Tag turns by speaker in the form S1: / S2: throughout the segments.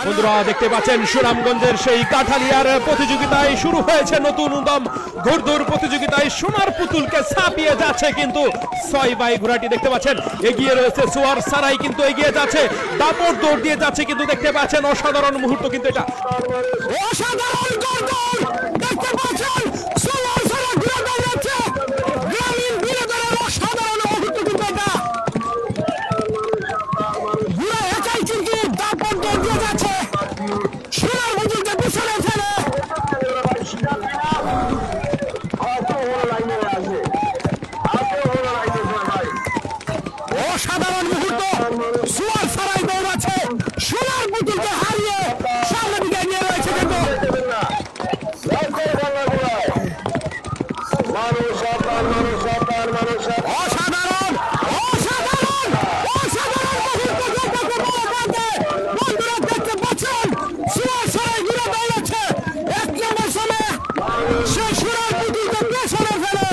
S1: বন্ধুরা দেখতে পাচ্ছেন সুনামগঞ্জের সেই কাঠালিয়ার প্রতিযোগিতায় শুরু হয়েছে নতুন উদ্যম। ঘুরদৌড় প্রতিযোগিতায় সোনার পুতুলকে ছাপিয়ে যাচ্ছে কিন্তু 6 বাই ঘোড়াটি দেখতে পাচ্ছেন এগিয়ে রয়েছে। সোয়ার সারাই কিন্তু এগিয়ে যাচ্ছে, দাপট দৌড় দিয়ে যাচ্ছে কিন্তু দেখতে পাচ্ছেন অসাধারণ মুহূর্ত কিন্তু এটা
S2: অসাধারণ ঘুরদৌড় দেখতে পাচ্ছেন। সোয়ার সারাই ঘুরে দাঁড়িয়েছে, গ্রামীণ বিনোদনের অসাধারণ মুহূর্ত কিন্তু এটা। ঘুরে একাই কিন্তু দাপট দৌড় দিয়ে যাচ্ছে, সোনার পুতুলকে পিছনে ফেলে অসাধারণ মুহূর্ত। সোয়ার সারাই দৌড়াচ্ছে, সোনার পুতুলকে হারিয়ে সামনে দিকে নিয়ে রয়েছে কিন্তু অসাধারণ অসাধারণ অসাধারণ মুহূর্ত বন্ধুরা দেখতে পাচ্ছেন। সোয়ার সারাই ঘুরে দৌড়াচ্ছে, 1 নম্বর সময়ে সে সোনার পুতুলকে পেছনে ফেলে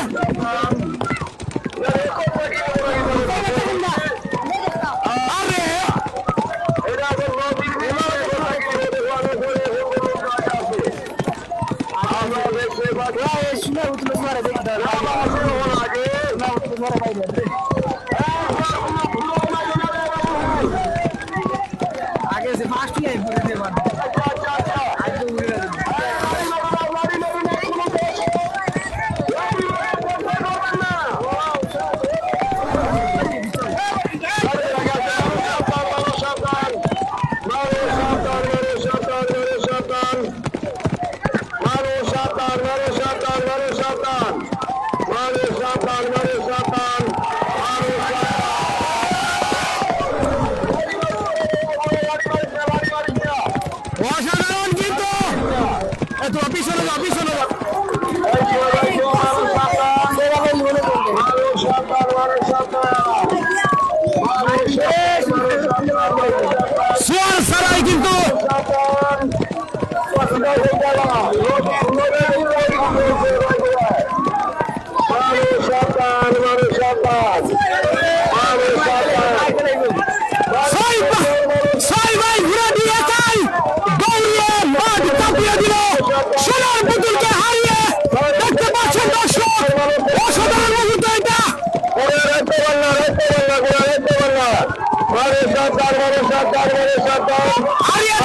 S2: आगे से फास्ट ही है पूरे देर बाद आज तो उड़ रहा অসাধারণ কিন্তু এত অফিসার সোয়ার সারাই কিন্তু সোনার পুতুলকে হারিয়ে দেখতে পাচ্ছেন দর্শক, অসাধারণ মুহূর্ত এটা। হারিয়ে